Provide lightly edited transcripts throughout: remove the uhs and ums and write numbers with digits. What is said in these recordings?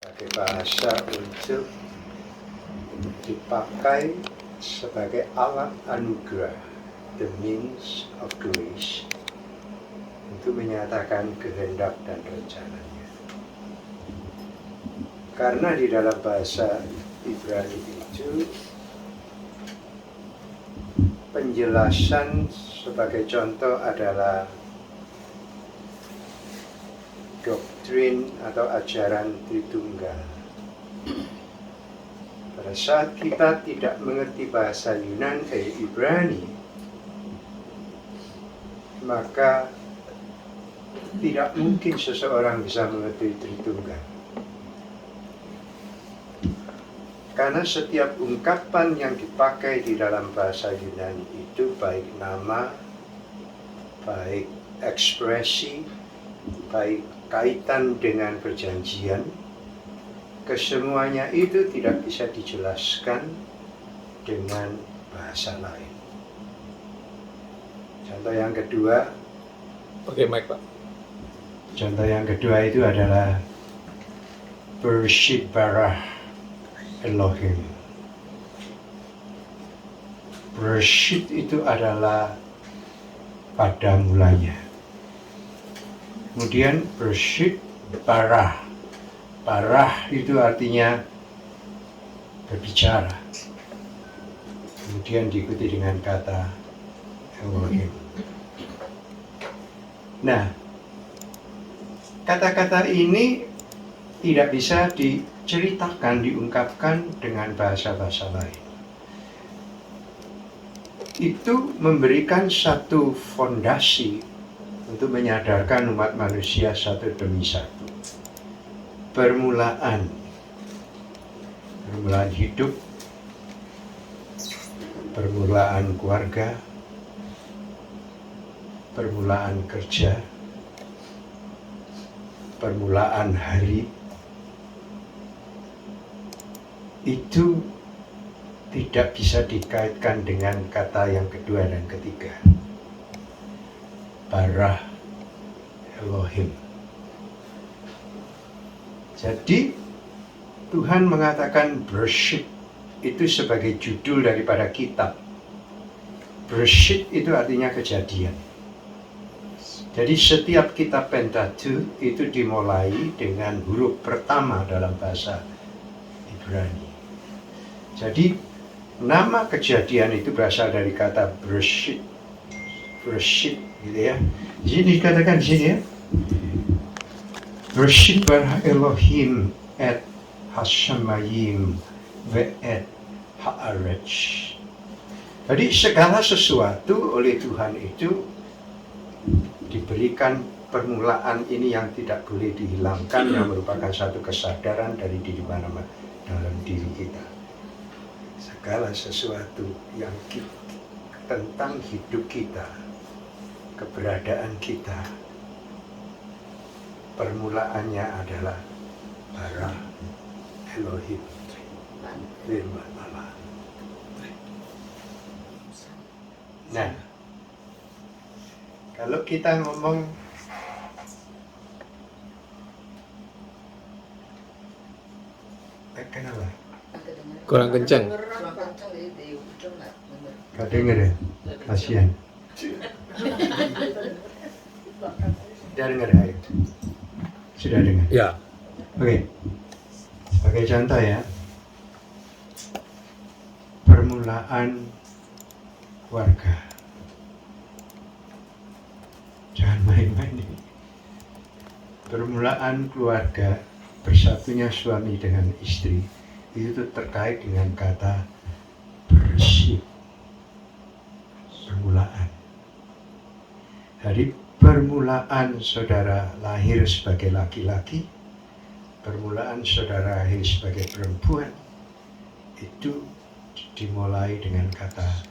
sebagai bahasa untuk dipakai sebagai alat anugerah, the means of grace, untuk menyatakan kehendak dan rencananya. Karena di dalam bahasa Ibrani itu penjelasan sebagai contoh adalah doktrin atau ajaran Tritunggal. Pada saat kita tidak mengerti bahasa Ibrani, maka tidak mungkin seseorang bisa mengerti Tritunggal. Karena setiap ungkapan yang dipakai di dalam bahasa Yunani itu, baik nama, baik ekspresi, baik kaitan dengan perjanjian, kesemuanya itu tidak bisa dijelaskan dengan bahasa lain. Contoh yang kedua, Oke, Mike, Pak. Contoh yang kedua itu adalah Bereshit bara Elohim. Bereshit itu adalah pada mulanya. Kemudian Bereshit bara. Bara itu artinya berbicara. Kemudian diikuti dengan kata Elohim. Nah, kata-kata ini tidak bisa diceritakan, diungkapkan dengan bahasa-bahasa lain. Itu memberikan satu fondasi untuk menyadarkan umat manusia satu demi satu. Permulaan hidup, permulaan keluarga, permulaan kerja, permulaan hari, itu tidak bisa dikaitkan dengan kata yang kedua dan ketiga. Bara Elohim. Jadi Tuhan mengatakan Bereshit itu sebagai judul daripada kitab. Bereshit itu artinya kejadian. Jadi setiap kitab Pentateuch itu dimulai dengan huruf pertama dalam bahasa Ibrani. Jadi nama kejadian itu berasal dari kata Bereshit. Bereshit gitu ya. Di sini dikatakan di sini ya. Bereshit bara Elohim et hashamayim ve'et haaretz. Jadi segala sesuatu oleh Tuhan itu diberikan permulaan ini yang tidak boleh dihilangkan, yang merupakan satu kesadaran dari diri mana-mana dalam diri kita. Segala sesuatu yang tentang hidup kita, keberadaan kita, permulaannya adalah bara Elohim, firman Allah. Nah, kalau kita ngomong kenapa? Kurang kencang. Gak denger ya? Kasihan. Sudah dengar ya? Sudah dengar? Ya. Oke. Sebagai contoh ya. Permulaan keluarga. Jangan main-main ini. Permulaan keluarga, bersatunya suami dengan istri, itu terkait dengan kata Bereshit. Permulaan. Dari permulaan saudara lahir sebagai laki-laki, permulaan saudara lahir sebagai perempuan, itu dimulai dengan kata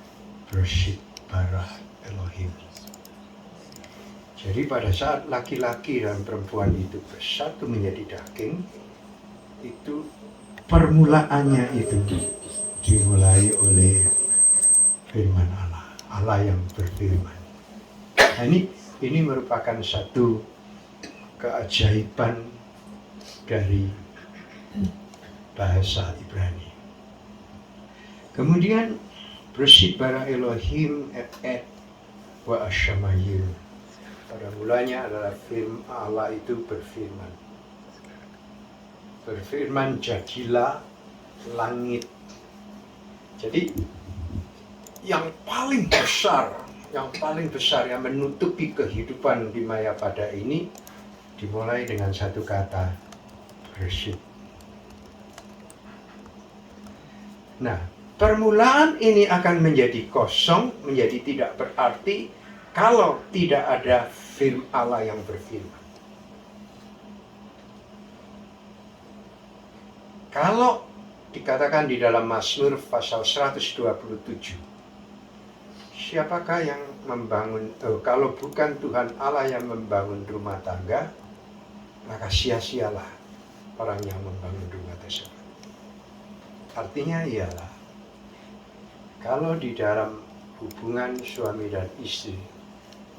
Bereshit bara Elohim. Jadi pada saat laki-laki dan perempuan itu bersatu menjadi daging, itu permulaannya itu dimulai oleh firman Allah, Allah yang berfirman. Nah, ini merupakan satu keajaiban dari bahasa Ibrani. Kemudian Bereshit bara Elohim et wa ashamayim. Pada mulanya adalah Allah itu berfirman. Berfirman jadilah langit. Jadi yang paling besar yang menutupi kehidupan di maya pada ini dimulai dengan satu kata, Bereshit. Nah, permulaan ini akan menjadi kosong, menjadi tidak berarti kalau tidak ada firman Allah yang berfirman. Kalau dikatakan di dalam Mazmur pasal 127, siapakah yang membangun, kalau bukan Tuhan Allah yang membangun rumah tangga, maka sia-sialah orang yang membangun rumah tersebut. Artinya ialah, kalau di dalam hubungan suami dan istri,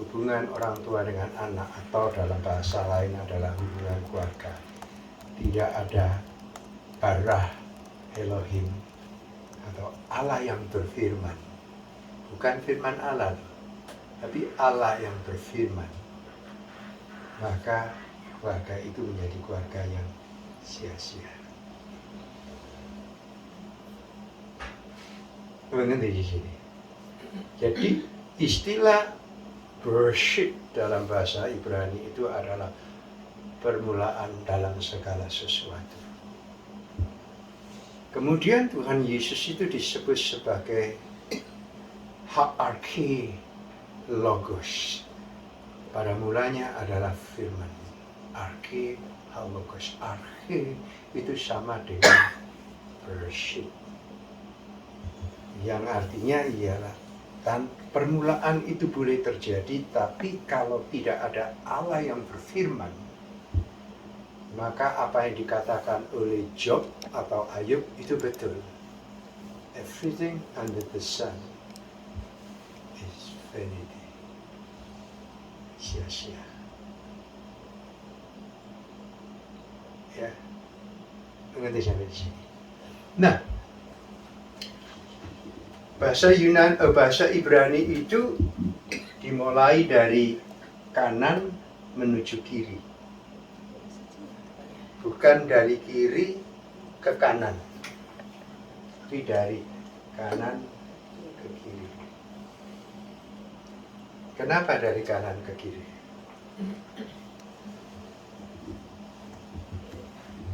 hubungan orang tua dengan anak, atau dalam bahasa lain adalah hubungan keluarga, tidak ada bara Elohim atau Allah yang berfirman, bukan firman Allah, tapi Allah yang berfirman, maka keluarga itu menjadi keluarga yang sia-sia. Mengerti di sini. Jadi istilah Bereshit dalam bahasa Ibrani itu adalah permulaan dalam segala sesuatu. Kemudian Tuhan Yesus itu disebut sebagai Arche Logos. Pada mulanya adalah firman. Arche Logos. Arche itu sama dengan Bereshit. Yang artinya ialah permulaan itu boleh terjadi, tapi kalau tidak ada Allah yang berfirman, maka apa yang dikatakan oleh Job atau Ayub itu betul. Everything under the sun is vanity. Sia-sia. Ya, mengerti sampai di sini. Nah, bahasa Ibrani itu dimulai dari kanan menuju kiri. Bukan dari kiri ke kanan, tapi dari kanan ke kiri. Kenapa dari kanan ke kiri?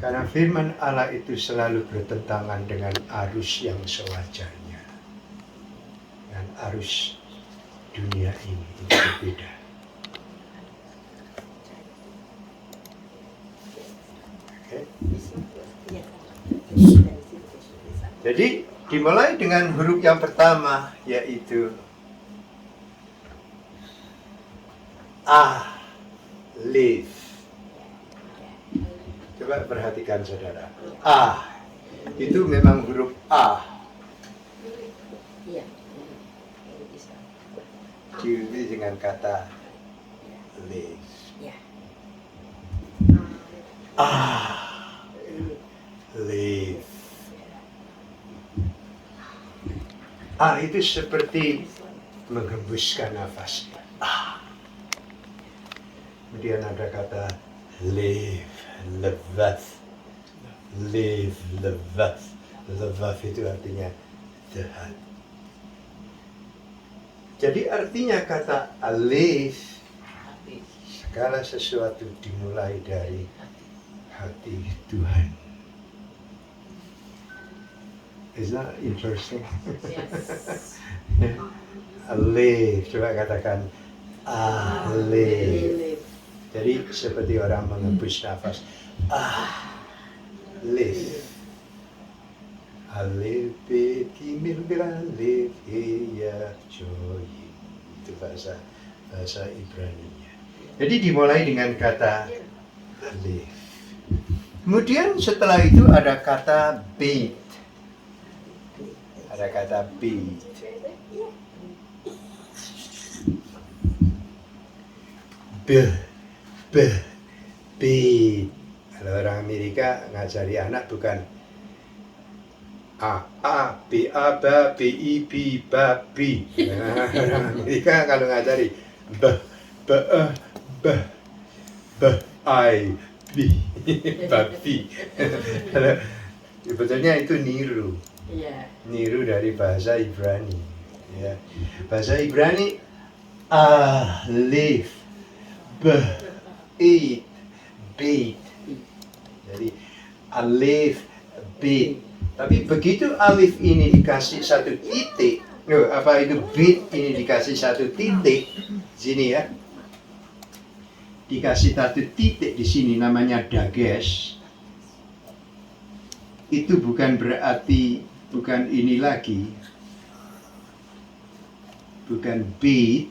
Karena firman Allah itu selalu bertentangan dengan arus yang sewajarnya. Dan arus dunia ini itu berbeda. Okay. Jadi dimulai dengan huruf yang pertama, yaitu Alif. Coba perhatikan saudara. Itu memang huruf A. Diundi dengan kata Alif. Alif. Itu seperti menghembuskan nafas. Kemudian ada kata Liv, levath. Liv, levath. Levath itu artinya Tuhan. Jadi artinya kata Alif, segala sesuatu dimulai dari hati Tuhan. Is that interesting? Yes. Alif, coba katakan Alif. Jadi seperti orang menghembus nafas. Alif. Alif Kimil Alif Ya Joyin. Itu bahasa Ibraninya. Jadi dimulai dengan kata Alif. Kemudian setelah itu ada kata Beit. Ada kata Beit. Beit. Kalau orang Amerika ngajari anak bukan B, A, ba, B, I, B, babi. Nah, orang Amerika kalau ngajari B, B, E, B, B, I, B, babi. Sebetulnya itu niru. Niru dari bahasa Ibrani. Ya. Bahasa Ibrani alif, beit, beit. Jadi alif, beit. Tapi begitu alif ini dikasih satu titik, beit ini dikasih satu titik, sini ya. Dikasih satu titik di sini namanya dagesh. Itu bukan berarti bukan ini lagi. Bukan beit,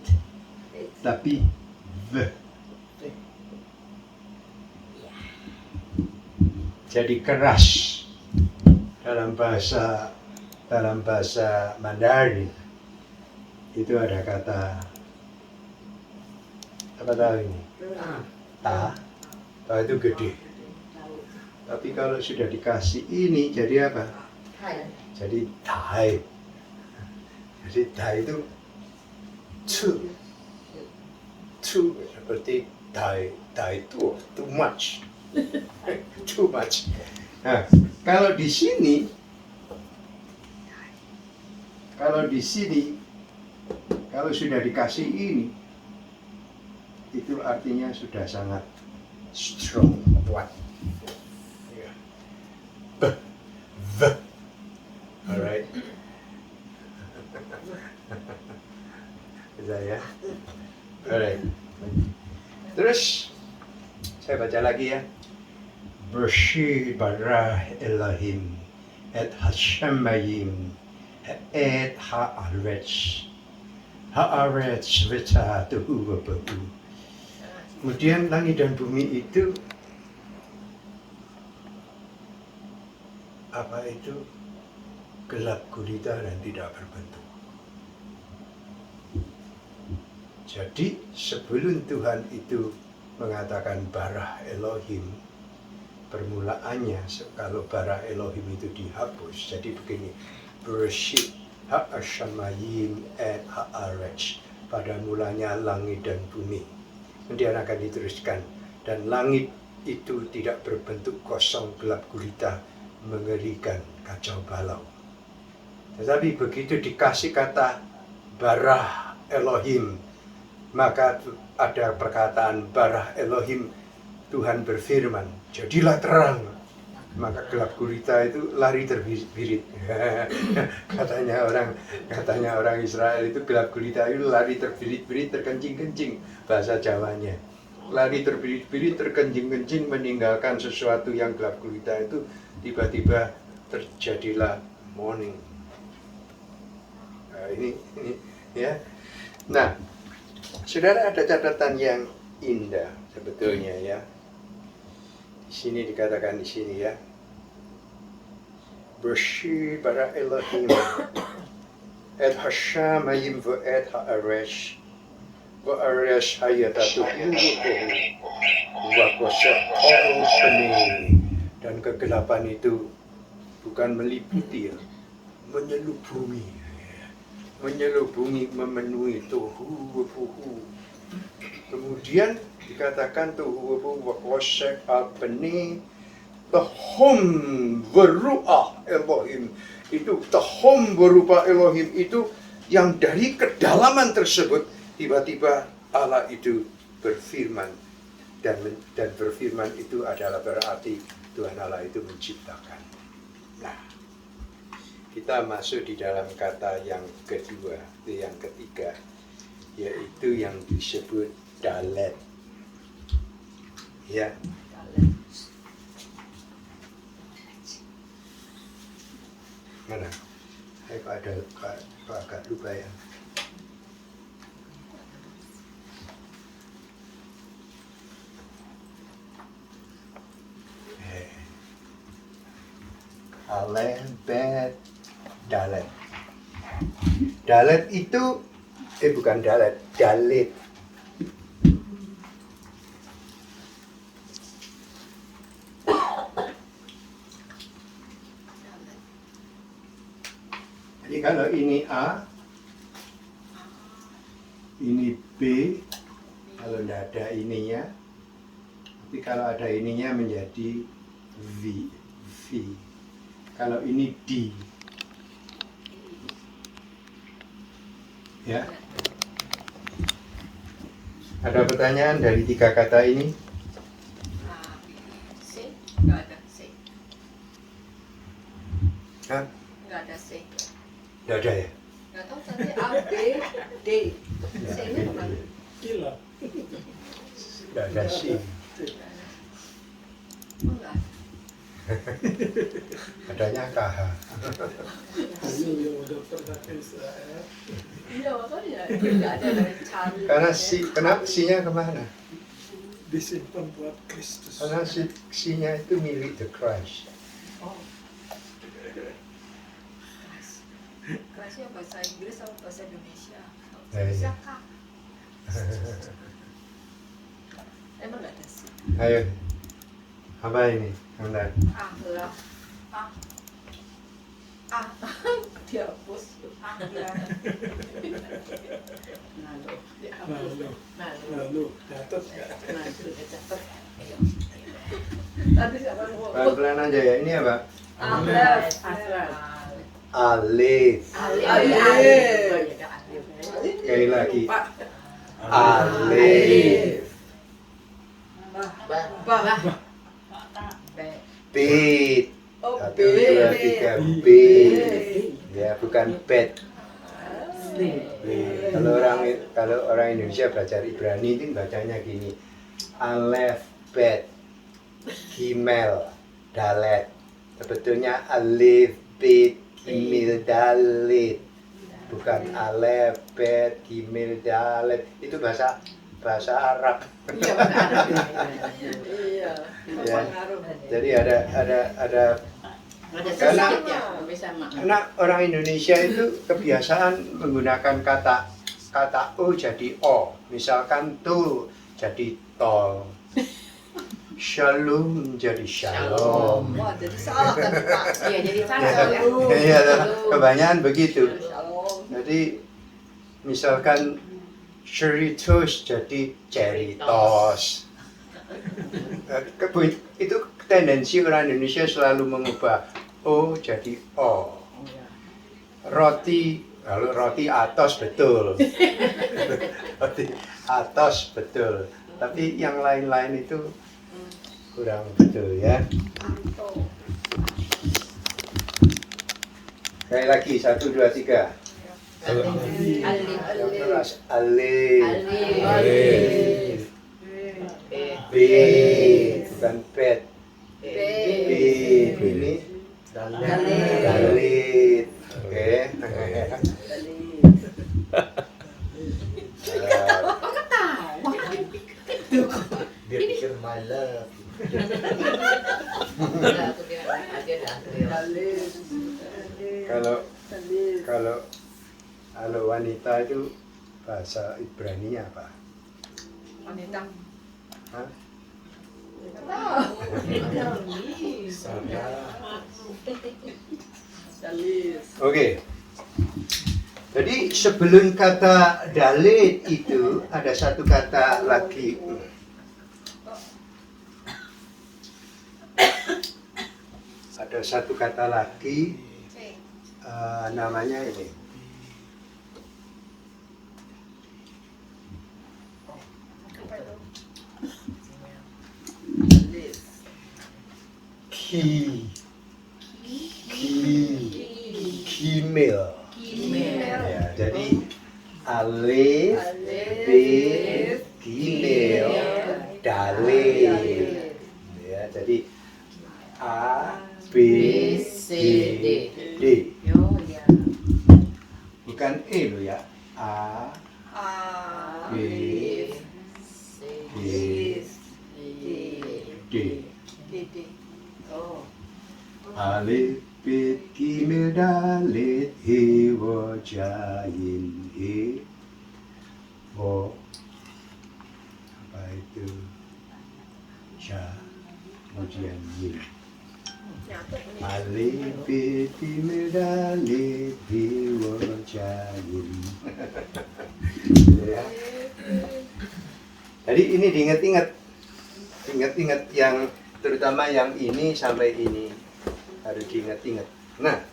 tapi v. Jadi keras dalam bahasa Mandarin itu ada kata apa tahu ini? Ta itu gede. Tapi kalau sudah dikasih ini jadi apa? Jadi tai. Jadi tai itu too seperti tai too much. Too much. Nah, kalau di sini kalau sudah dikasih ini itu artinya sudah sangat strong, kuat. Ya. V. Alright. Bisa ya. Alright. Terus saya baca lagi ya. Bershit bara Elohim et Hashemayim et haaretz veta tuhu wabahu. Kemudian langit dan bumi itu apa itu gelap gulita dan tidak berbentuk. Jadi sebelum Tuhan itu mengatakan bara Elohim, permulaannya kalau bara Elohim itu dihapus, jadi begini, Bereshit ha'ashamayim et ha'aretz, pada mulanya langit dan bumi. Kemudian akan diteruskan, dan langit itu tidak berbentuk kosong, gelap gulita, mengerikan, kacau balau. Tetapi begitu dikasih kata bara Elohim, maka ada perkataan bara Elohim, Tuhan berfirman, jadilah terang. Maka gelap gulita itu lari terbirit-birit. katanya orang Israel itu gelap gulita itu lari terbirit-birit, terkencing-kencing, bahasa Jawanya. Lari terbirit-birit, terkencing-kencing, meninggalkan sesuatu yang gelap gulita itu, tiba-tiba terjadilah morning. Nah, ini ya. Nah, saudara, ada catatan yang indah sebetulnya ya. Di sini dikatakan di sini ya. Bershit bara Elohim et Hashemayim et haaretz va'aretz hayatatuhu wa qasa'ol peni. Dan kegelapan itu bukan meliputi ya, menyelubungi, memenuhi tuhu wabuhu. Kemudian dikatakan tuhu wabuhu wa qasa'ol peni. Tahom berupa Elohim itu, tahom berupa Elohim itu yang dari kedalaman tersebut tiba-tiba Allah itu berfirman, dan berfirman itu adalah berarti Tuhan Allah itu menciptakan. Nah, kita masuk di dalam kata yang kedua, yang ketiga, yaitu yang disebut dalet. Ya. Mana? Saya agak lupa ya. Alef, bet, dalet. Dalet itu, bukan dalet, dalit. Jadi kalau ini A, ini B, kalau tidak ada ininya, tapi kalau ada ininya menjadi V. Kalau ini D, ya. Ada pertanyaan dari 3 kata ini? C, nggak ada C. Hah? Nggak ada C. Tidak ada ya? Nggak tahu tadi A, B, D. C-nya kemana? Gila. Tidak ada C. Oh, nggak ada. Adanya KH. Ayo, dokter bahasa Israel. Iya, makanya nggak ada dari cari. Karena kenapa C-nya kemana? Disimpan buat Kristus. Karena C-nya itu milik the Christ. Oh. Kerasnya bahasa Inggris sama bahasa Indonesia. Indonesia kah? Emang nggak ada C. Ayo, apa ini? Bentar. Ah, lah. Ah, dihapus. Ah, ya. Lalu, dihapus. Lalu, catat nggak? Catat. Tadi siapa yang mau? Pelan-pelan aja ya. Ini apa? Alif. Alif. Alif. Sekali lagi. Alif. Bit. Oh, 1, 2, 3. B. Ya, bukan bet. B. Kalau orang Indonesia belajar Ibrani itu bacanya gini. Alef, bet, gimel, dalet. Sebetulnya alif, bet, gimil, dalet. Bukan alef, bet, gimil, dalet. Itu bahasa Arab. Iya, benar. Iya. Ya. Jadi ada karena orang Indonesia itu kebiasaan menggunakan kata o jadi o. Misalkan tu jadi tol. Shalom jadi shalom. Wah, jadi salah kan, Pak? Iya, jadi salah ya. Iya, kebanyakan begitu. Shalom. Jadi misalkan Cerritos jadi Cerritos. Itu tendensi orang Indonesia selalu mengubah O jadi O. Roti, kalau roti atos betul. Roti atos betul. Tapi yang lain-lain itu kurang betul ya. Sekali lagi, 1, 2, 3. Yang keras, alif. B, bukan pet. B, ini dalit. Oke. Dia pikir my love. Kalau wanita itu bahasa Ibrani apa? Wanita. Hah? Oke. Jadi sebelum kata dalit itu ada satu kata lagi. Ada satu kata lagi, namanya ini. Kimil. Ya, jadi alif, bet, gimel, dalit. Ya, jadi A, B, C, D. Bukan E lo ya. A, B, C, D. Alif, bet, gimel, dalit, he, wo, jain, he, wo. Apa itu? Ja, kemudian yin. Nyatet ini. Alipiti medali diwajayin. Ya. Jadi ini diingat-ingat. Ingat-ingat yang terutama yang ini sampai ini harus diingat-ingat. Nah,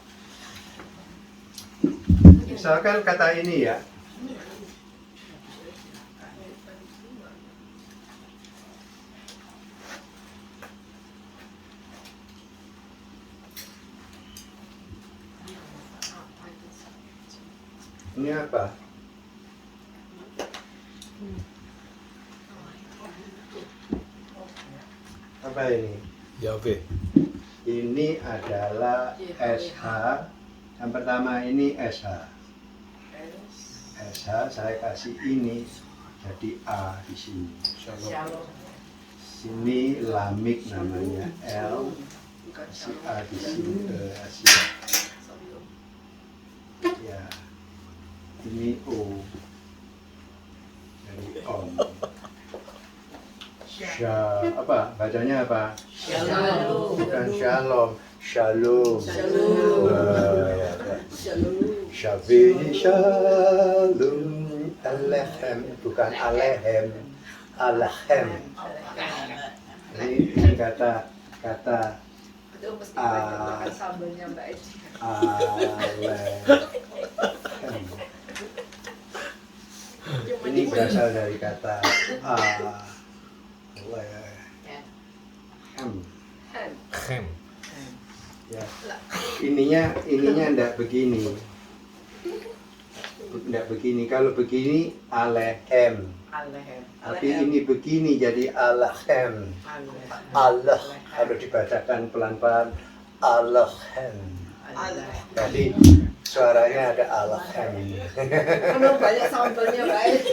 misalkan kata ini ya. Ini apa? Apa ini? Yahweh. Ini adalah SH. Yang pertama ini SH. SH saya kasih ini jadi A di sini. Shalom. Sini lamik namanya L. Bukan Si shalom. A di sini Asia. Shalom. Ya. Ini O. Dari Om. Apa bacanya apa? Shalom. Bukan shalom, shalom. Shalom. Ya. Shalom. Shabbat shalom alehem, bukan alehem, alehem. Ini kata Itu mesti banyak makan sambalnya Mbak Eci. alehem. Cuma Ini berasal dari kata alehem. Hen. Chem. Ya. Ininya ndak begini. Ndak begini. Kalau begini alehem. Tapi ini begini jadi alehem. Allah harus dibacakan pelan-pelan. Alehem. Jadi suaranya ada alehem. Memang banyak sambalnya Mbak Eci.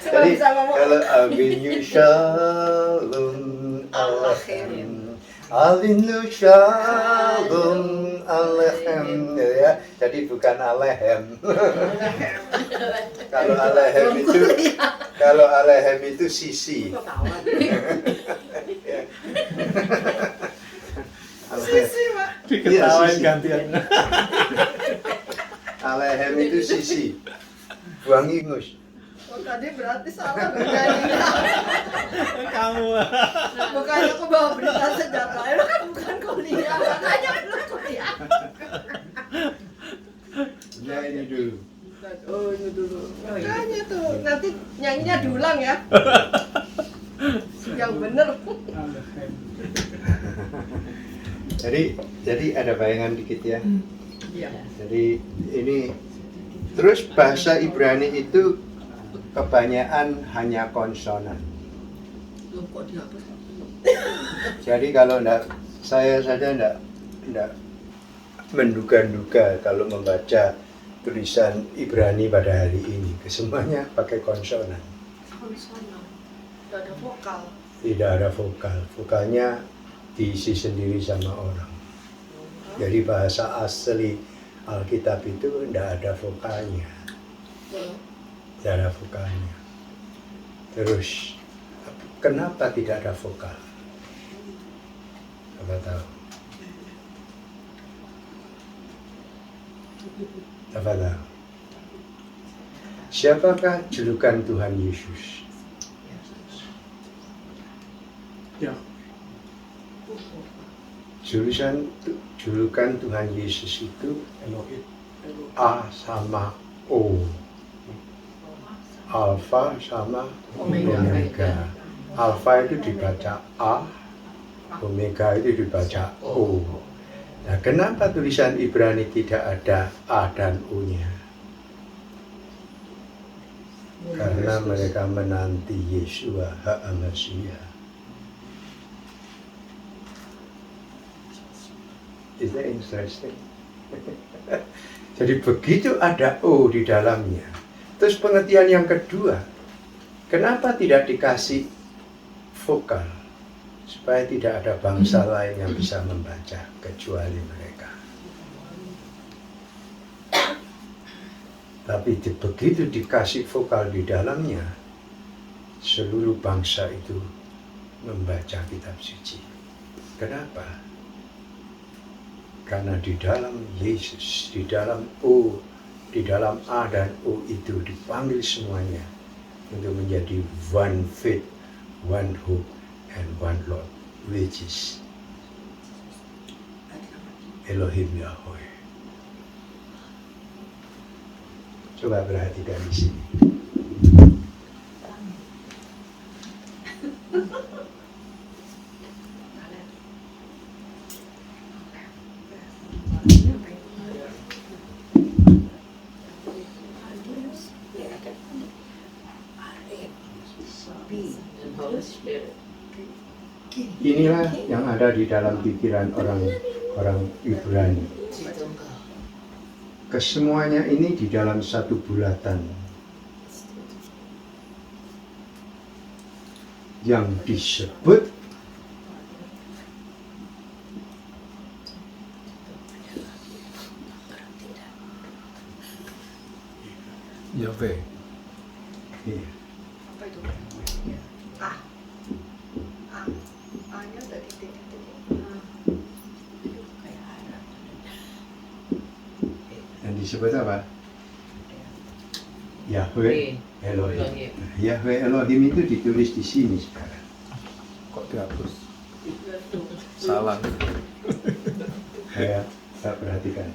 Cuma Jadi bisa ngomong. kalau abinu shalom alehem. Alinu shalom alehem ya. Jadi bukan alehem. Kalau alehem itu sisi. Ketahuan. Ya. Sisi Pak. Diketawain sisi. gantian. Alehem itu sisi. Buang ingus. Oh, tadi berarti salah bacanya. Kamu. Bukannya aku bawa berita sejarah, itu kan bukan kuliah, makanya lu kuliah. Nah ini dulu. Oh ini dulu. Makanya tuh nanti nyanyinya diulang ya. Yang bener. Jadi ada bayangan dikit ya. Iya. Jadi ini terus bahasa Ibrani itu kebanyakan hanya konsonan. Loh kok dihapus? Jadi kalau saya saja enggak menduga-duga kalau membaca tulisan Ibrani pada hari ini. Kesemuanya pakai konsonan. Konsonan. Tidak ada vokal. Tidak ada vokal. Vokalnya diisi sendiri sama orang. Jadi bahasa asli Alkitab itu enggak ada vokalnya. Tidak ada vokalnya. Terus kenapa tidak ada vokal? Apa tahu? Apa tahu? Siapakah julukan Tuhan Yesus? Ya. Julukan Tuhan Yesus itu Elohim. A sama O. Alfa sama Omega. Alfa itu dibaca A, Omega itu dibaca O. Nah, kenapa tulisan Ibrani tidak ada A dan O-nya? Karena mereka menanti Yesua HaMasiah. Is that interesting? Jadi begitu ada O di dalamnya. Terus pengertian yang kedua, kenapa tidak dikasih vokal? Supaya tidak ada bangsa lain yang bisa membaca kecuali mereka. Tapi begitu dikasih vokal di dalamnya, seluruh bangsa itu membaca kitab suci. Kenapa? Karena di dalam Yesus, di dalam O, di dalam A dan O itu dipanggil semuanya untuk menjadi one faith, one hope, and one Lord, which is Elohim Yahweh. Coba perhatikan di sini. Inilah yang ada di dalam pikiran orang Ibrani. Kesemuanya ini di dalam satu bulatan yang disebut Yahweh. Iya. Apa itu? A. A-nya udah titik-titik. Yang disebut apa? Yahweh Elohim. Yahweh Elohim itu ditulis di sini sekarang. Kok dihapus? Salah. Saya perhatikan.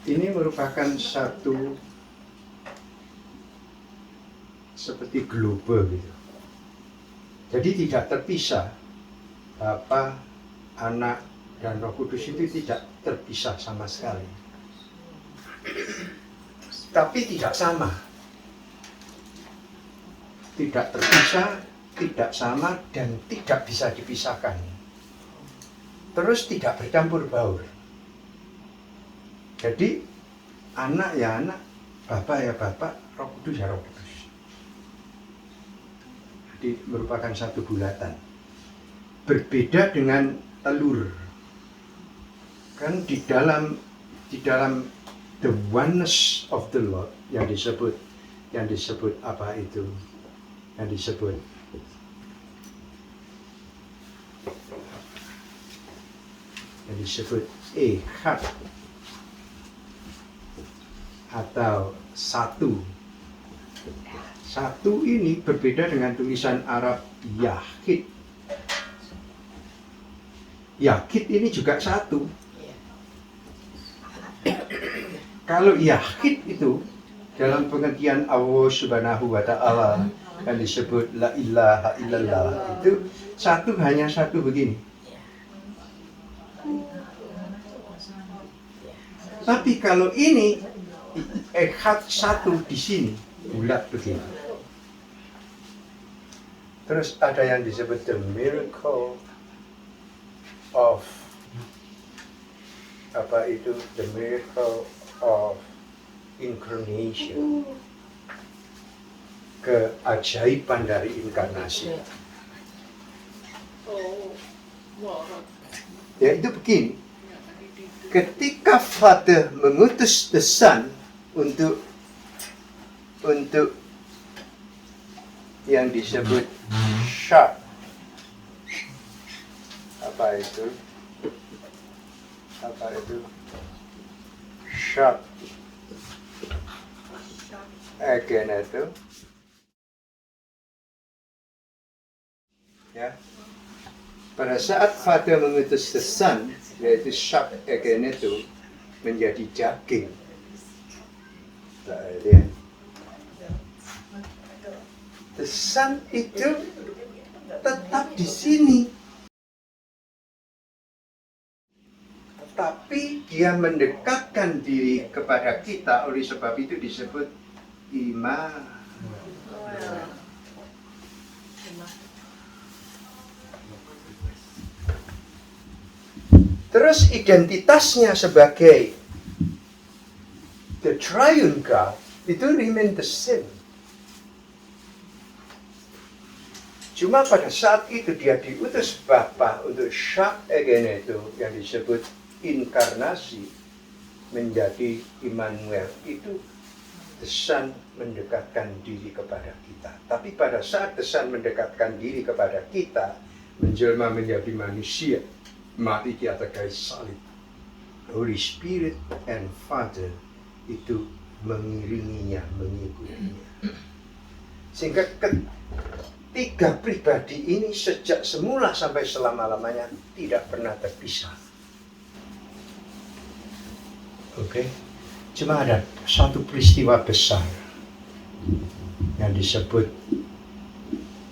Ini merupakan satu seperti globe gitu. Jadi tidak terpisah. Bapa, Anak, dan Roh Kudus itu tidak terpisah sama sekali. Tapi tidak sama. Tidak terpisah, tidak sama, dan tidak bisa dipisahkan. Terus tidak bercampur baur. Jadi anak ya anak, bapak ya bapak, Roh Kudus ya Roh Kudus. Jadi merupakan satu bulatan. Berbeda dengan telur. Kan di dalam the oneness of the Lord yang disebut apa itu? Yang disebut ehad atau satu. Satu ini berbeda dengan tulisan Arab Yahid. Yahid ini juga satu. Kalau Yahid itu dalam pengertian Allah Subhanahu wa Ta'ala yang disebut La ilaha illallah, itu satu, hanya satu begini. Tapi kalau ini ehad satu di sini, bulat begini. Terus ada yang disebut the miracle of apa itu, the miracle of incarnation, keajaiban dari inkarnasi. Ya itu begini. Ketika Father mengutus the Son untuk yang disebut syak, apa itu syak again itu ya, pada saat Father mengutus the Son, yaitu syak again itu menjadi daging. Lihat, the Son itu tetap di sini. tapi dia mendekatkan diri kepada kita, oleh sebab itu disebut iman. Terus identitasnya sebagai the triune God itu remain the same. Cuma pada saat itu dia diutus Bapa untuk shock again itu yang disebut inkarnasi menjadi Immanuel. Itu the Son mendekatkan diri kepada kita. Tapi pada saat the Son mendekatkan diri kepada kita, menjelma menjadi manusia, mati di atas kayu salib, Holy Spirit and Father itu mengiringinya, mengikutinya. Sehingga ketiga pribadi ini sejak semula sampai selama-lamanya tidak pernah terpisah. Oke, cuma ada satu peristiwa besar yang disebut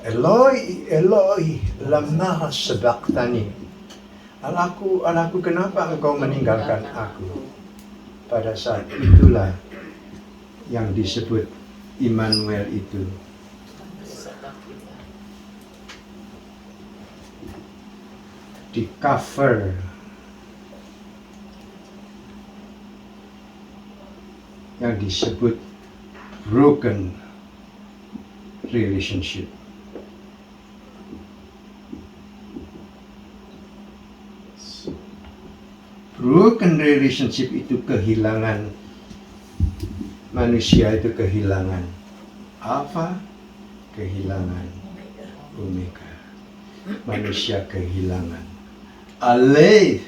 Eloi, Eloi, lama sabachthani. Allahku, Allahku, kenapa engkau meninggalkan aku? Pada saat itulah yang disebut Immanuel itu di cover yang disebut broken relationship. Broken relationship itu kehilangan, manusia itu kehilangan Alpha, kehilangan Omega. Manusia kehilangan Aleph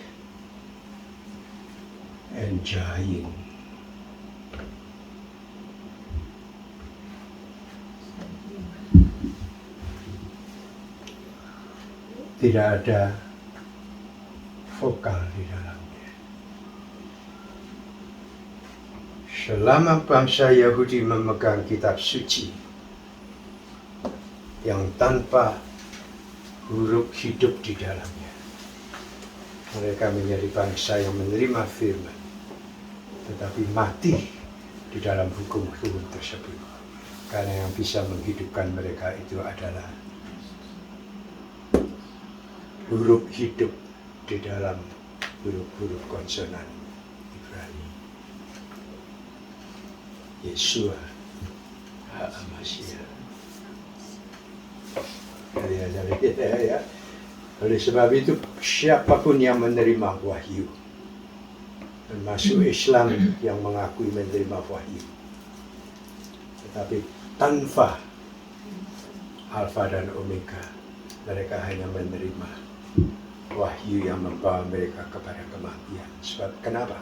and Jayin. Tidak ada vokal di dalamnya. Selama bangsa Yahudi memegang kitab suci yang tanpa huruf hidup di dalamnya, mereka menjadi bangsa yang menerima firman, tetapi mati di dalam hukum-hukum tersebut. Karena yang bisa menghidupkan mereka itu adalah huruf hidup di dalam huruf-huruf konsonan Ibrani. Yeshua HaMashiach. Ya. Oleh sebab itu siapapun yang menerima wahyu, termasuk Islam yang mengakui menerima wahyu, tetapi tanpa Alfa dan Omega, mereka hanya menerima wahyu yang membawa mereka kepada kematian. Sebab kenapa?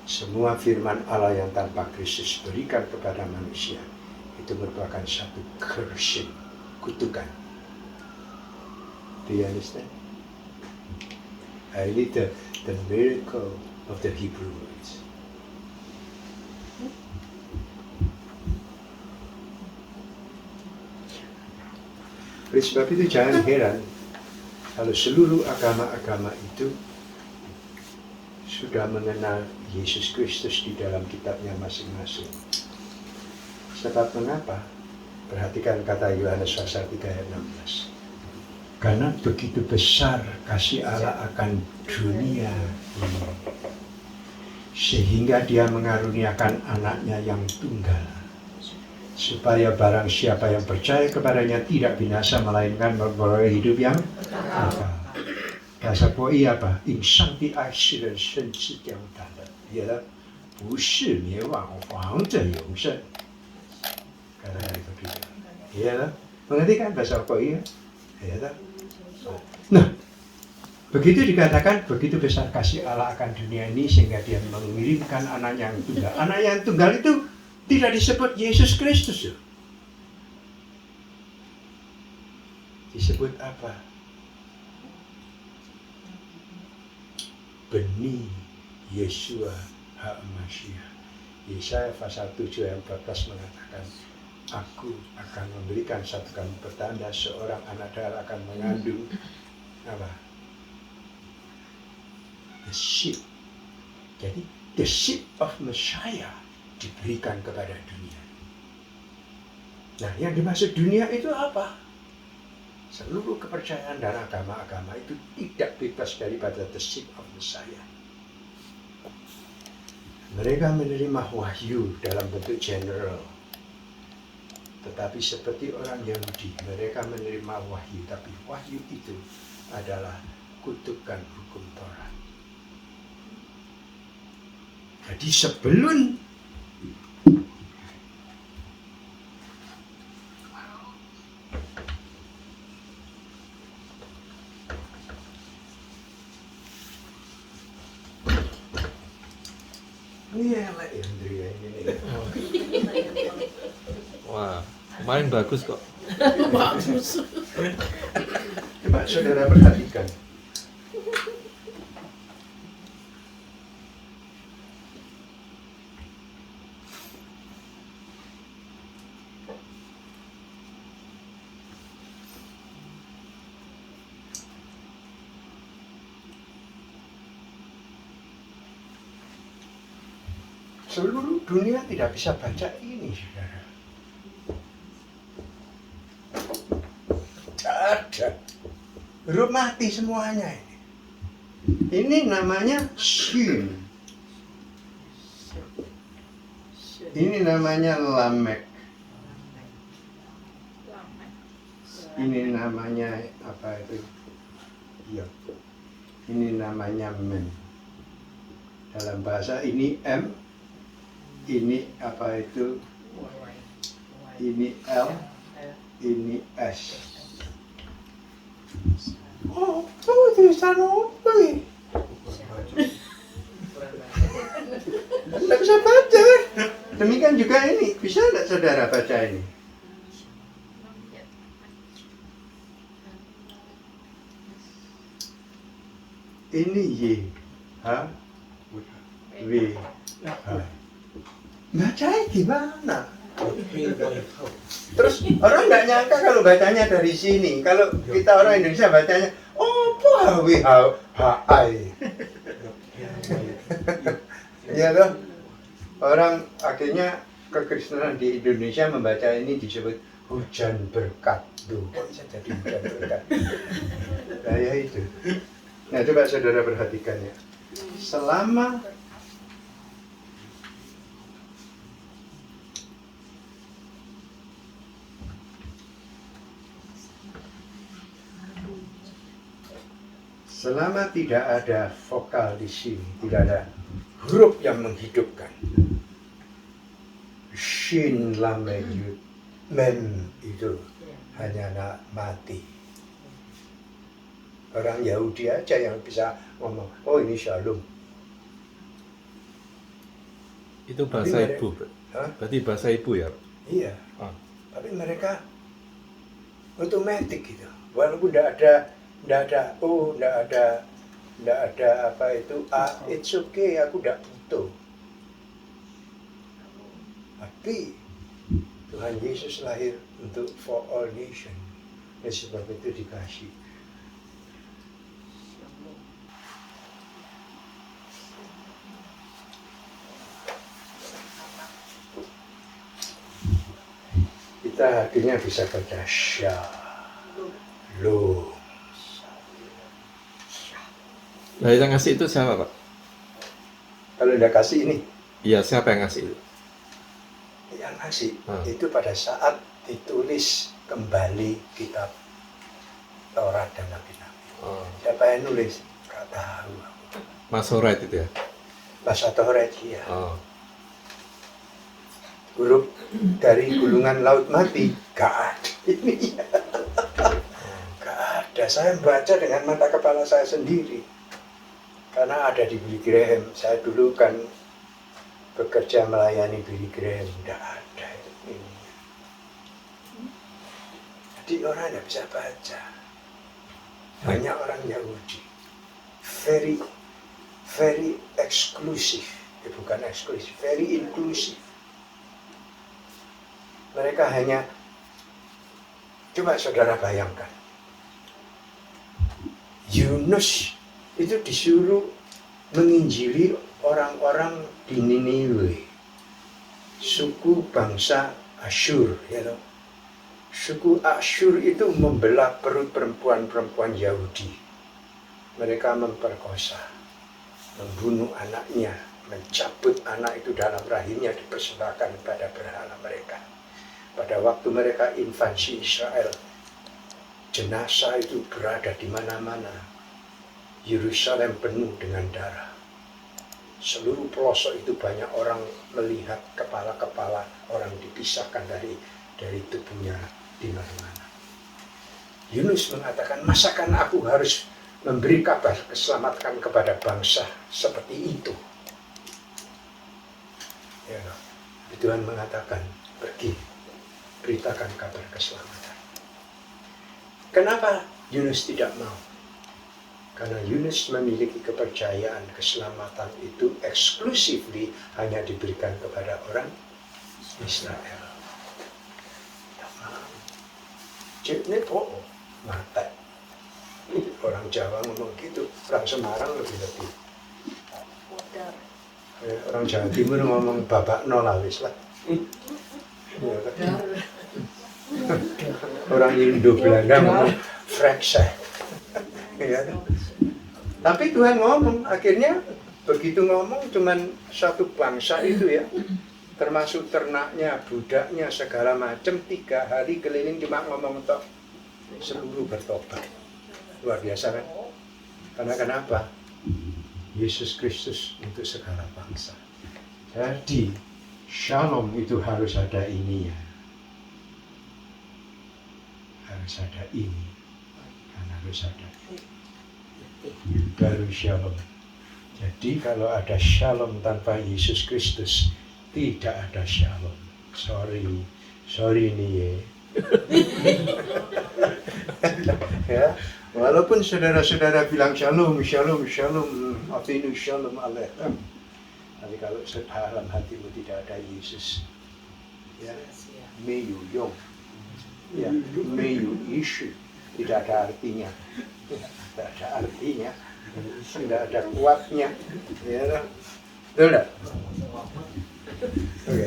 Semua firman Allah yang tanpa Kristus berikan kepada manusia itu merupakan satu cursing, kutukan. Do you understand? I read the miracle of the Hebrew words. Oleh sebab itu jangan heran kalau seluruh agama-agama itu sudah mengenal Yesus Kristus di dalam kitabnya masing-masing. Sebab mengapa? Perhatikan kata Yohanes pasal 3 ayat 16. Karena begitu besar kasih Allah akan dunia ini, sehingga dia mengaruniakan anaknya yang tunggal, supaya barang siapa yang percaya kepadanya tidak binasa, melainkan memperoleh hidup yang kekal. Bahasa Poi apa? 因上帝爱世人，甚至将他的别的不是灭亡，王者永生。Katanya begitu. Iya lah. Mengerti kan bahasa Poi ya? Iya lah. Nah, begitu dikatakan begitu besar kasih Allah akan dunia ini sehingga dia mengirimkan anaknya yang tunggal. Anak yang tunggal itu tidak disebut Yesus Kristus. Disebut apa? Benih Yeshua HaMashiach. Yesaya pasal 7 ayat 14 mengatakan, Aku akan memberikan satu kali pertanda, seorang anak darah akan mengandung apa? the seed. Jadi the seed of Messiah diberikan kepada dunia. Nah, yang dimaksud dunia itu apa? Seluruh kepercayaan dan agama-agama itu tidak bebas daripada the seed of Messiah. Mereka menerima wahyu dalam bentuk general. Tetapi seperti orang Yahudi, mereka menerima wahyu, tapi wahyu itu adalah kutukan hukum Taurat. Jadi sebelum ini elek ya Andrea ini. Wah, kemarin bagus kok. Bagus. Coba saudara perhatikan. Seluruh dunia tidak bisa baca ini, saudara. Tidak ada. Huruf mati semuanya ini. Ini namanya Shin. Ini namanya Lamek. Ini namanya apa itu? Iya. Ini namanya Mem. Dalam bahasa ini M. Ini apa itu? Ini L. Ini S. Oh, tulisan apa ini? Tidak bisa baca. Demikian juga ini. Bisa tidak saudara baca ini? Ini Y, H, W, H. Bacanya gimana? Terus orang nggak nyangka kalau bacanya dari sini. Kalau kita orang Indonesia bacanya, oh, W, H, I. Ya loh. Orang akhirnya kekristenan di Indonesia membaca ini disebut hujan berkat. Duh, kok bisa jadi hujan berkat? Kayak itu. Nah, coba saudara perhatikan ya. Selama tidak ada vokal di sini, tidak ada huruf yang menghidupkan. Shin, lam, yud, mem itu hanya mati. Orang Yahudi aja yang bisa ngomong, oh ini shalom. Itu bahasa Tapi ibu. Hah? Berarti bahasa ibu ya? Iya, Ah. tapi mereka otomatis gitu. Walaupun tidak ada O, tidak ada apa itu A, it's okay, aku tidak butuh. Tapi Tuhan Yesus lahir untuk for all nation. Dan sebab itu dikasih. Kita akhirnya bisa baca Shalom. Nah, yang ngasih itu siapa, Pak? Kalau tidak kasih ini, Iya, siapa yang ngasih itu? yang ngasih Hmm. itu pada saat ditulis kembali kitab Taurat dan Nabi-Nabi. Oh. Siapa yang nulis? Gak tahu. Masoret itu ya? Bahasa Taurat ya. Oh. Huruf dari gulungan laut mati gak ada ini. Gak ada. Saya baca dengan mata kepala saya sendiri. Karena ada di Billy Graham. Saya dulu kan bekerja melayani Billy Graham. Tidak ada ini. Jadi orang tidak bisa baca. Banyak orang Yahudi. Very eksklusif. Bukan eksklusif, very inklusif. Mereka hanya, coba saudara bayangkan, Yunus itu disuruh menginjili orang-orang di Niniwe, suku bangsa Asyur, ya toh. Suku Asyur itu membelah perut perempuan-perempuan Yahudi. Mereka memperkosa, membunuh anaknya, mencabut anak itu dalam rahimnya, dipersembahkan pada berhala mereka. Pada waktu mereka invasi Israel, jenazah itu berada di mana-mana. Yerusalem penuh dengan darah. Seluruh pelosok itu banyak orang melihat kepala-kepala orang dipisahkan dari tubuhnya di mana-mana. Yunus mengatakan, masakan aku harus memberi kabar keselamatan kepada bangsa seperti itu? Ya, Tuhan mengatakan, pergi, beritakan kabar keselamatan. Kenapa Yunus tidak mau? Karena Yunus memiliki kepercayaan keselamatan itu exclusively hanya diberikan kepada orang Israel. Ini mata. Orang Jawa ngomong gitu, orang Semarang lebih-lebih. Orang Jawa Timur ngomong babak nol wis lah. Orang Indo Belanda ngomong freksek. Ya. Tapi Tuhan ngomong, akhirnya begitu ngomong cuman satu bangsa itu ya, termasuk ternaknya, budaknya, segala macam, 3 hari keliling cuma ngomong tok, seluruh bertobat. Luar biasa kan? Karena kenapa? Yesus Kristus untuk segala bangsa. Jadi shalom itu harus ada ininya, harus ada ini, dan harus ada baru shalom. Jadi kalau ada shalom tanpa Yesus Kristus, tidak ada shalom. Sorry nih ya. Ya, walaupun saudara-saudara bilang shalom, afinu shalom aleichem, tapi kalau dalam hatimu tidak ada Yesus, ya, meyuyong, ya, meyu isu, tidak ada artinya. Tidak ada artinya, tidak ada kuatnya, ya, betul tidak? Oke.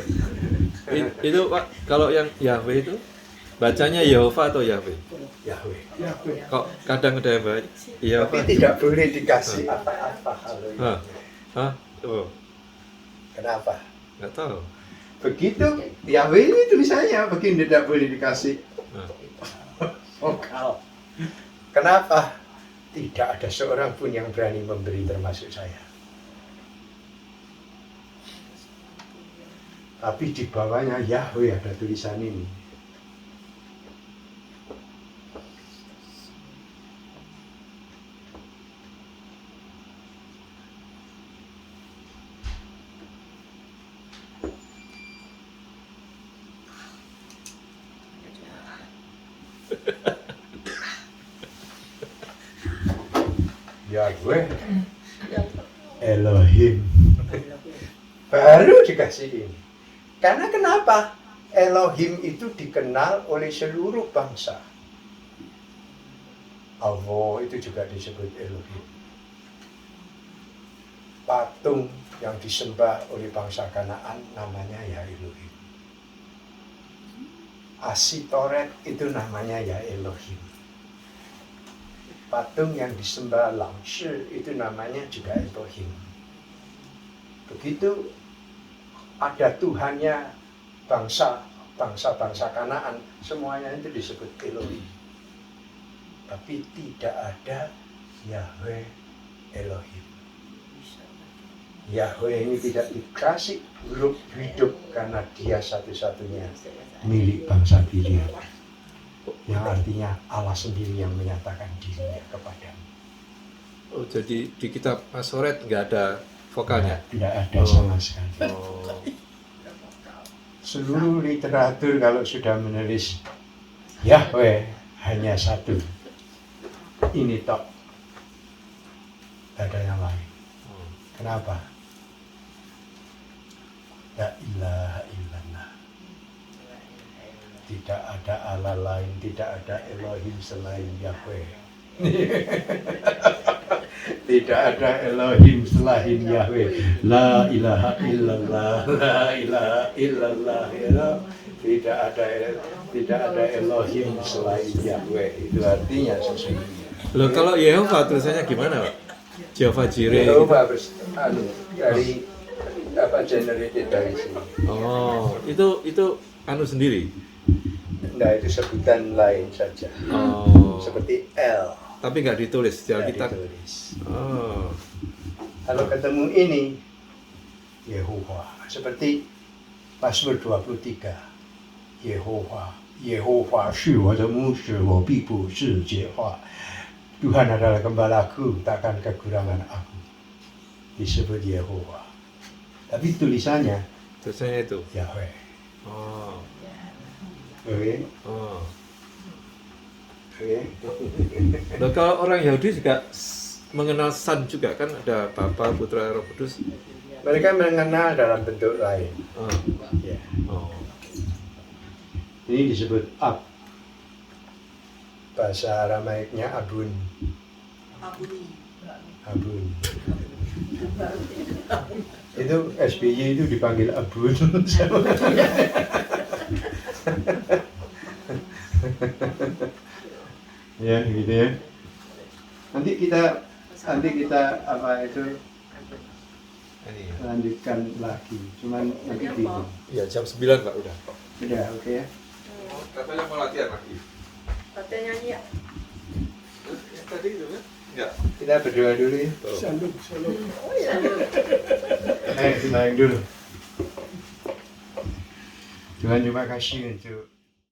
Itu Pak, kalau yang Yahweh itu bacanya Yehova atau Yahweh? Yahweh. Kok kadang ada yang baca Yehova? Tapi tidak boleh dikasih apa-apa kalau Yahweh. Hah? Oh, Kenapa? nggak tahu. Begitu Yahweh ini tulisannya, begini tidak boleh dikasih vokal. Kenapa? Tidak ada seorang pun yang berani memberi termasuk saya. Tapi di bawahnya Yahweh ada tulisan ini. Yahweh Elohim. Baru dikasih ini. Karena kenapa? Elohim itu dikenal oleh seluruh bangsa. Allah itu juga disebut Elohim. Patung yang disembah oleh bangsa Kanaan namanya ya Elohim. Asitoret itu namanya ya Elohim. Patung yang disembah Langshi itu namanya juga Elohim. Begitu ada Tuhannya bangsa Kanaan, semuanya itu disebut Elohim. Tapi tidak ada Yahweh Elohim. Yahweh ini tidak dikasih huruf hidup karena dia satu-satunya milik bangsa Gilead. Yang artinya Allah sendiri yang menyatakan dirinya kepadamu. Oh, jadi di kitab Masoret nggak ada vokalnya? Tidak ada sama sekali. Oh, Seluruh literatur kalau sudah menulis Yahweh hanya satu. Ini tok. Tidak ada yang lain. Kenapa? La ilaha illallah. Tidak ada Allah lain, tidak ada Elohim selain Yahweh. Tidak ada Elohim selain Yahweh. La ilaha illallah, la ilaha illallah. Ya. Tidak ada Elohim selain Yahweh. Itu artinya sesungguhnya. Loh kalau Yehova tulisannya gimana, Pak? Jehovah Jireh. Gitu. Yehova dari generated dari sini. Oh, itu sendiri. Nah, itu sebutan lain saja. Oh. Seperti L. Tapi nggak ditulis di Tidak Alkitab. ditulis. Oh. Kalau ketemu ini Yehova, seperti Mazmur 23. Yehova 是我的牧者，我必不致结化。Tuhan adalah gembalaku, takkan kekurangan aku. Disebut Yehova. Tapi tulisannya Tulisannya itu. Yahweh. Oh. Oke. Oh. Oke. Loh, kalau orang Yahudi juga mengenal San juga kan, ada Bapa, Putra, Roh Kudus. Mereka mengenal dalam bentuk lain. Oh. Ya. Oh. Ini disebut Ab. Bahasa Aramaiknya Abun. Abun. Itu SBY itu dipanggil Abun. Ya gitu ya. Nanti kita apa itu Ini. lanjutkan lagi. Cuman nanti bingung. Ya jam 9 Pak udah. Udah oke ya. Katanya mau latihan lagi. Latihan nyanyi ya? Yang tadi itu kan? Enggak. Kita berdoa dulu ya. Shalom, shalom. Oh iya. Kita yang dulu. Tuhan terima kasih untuk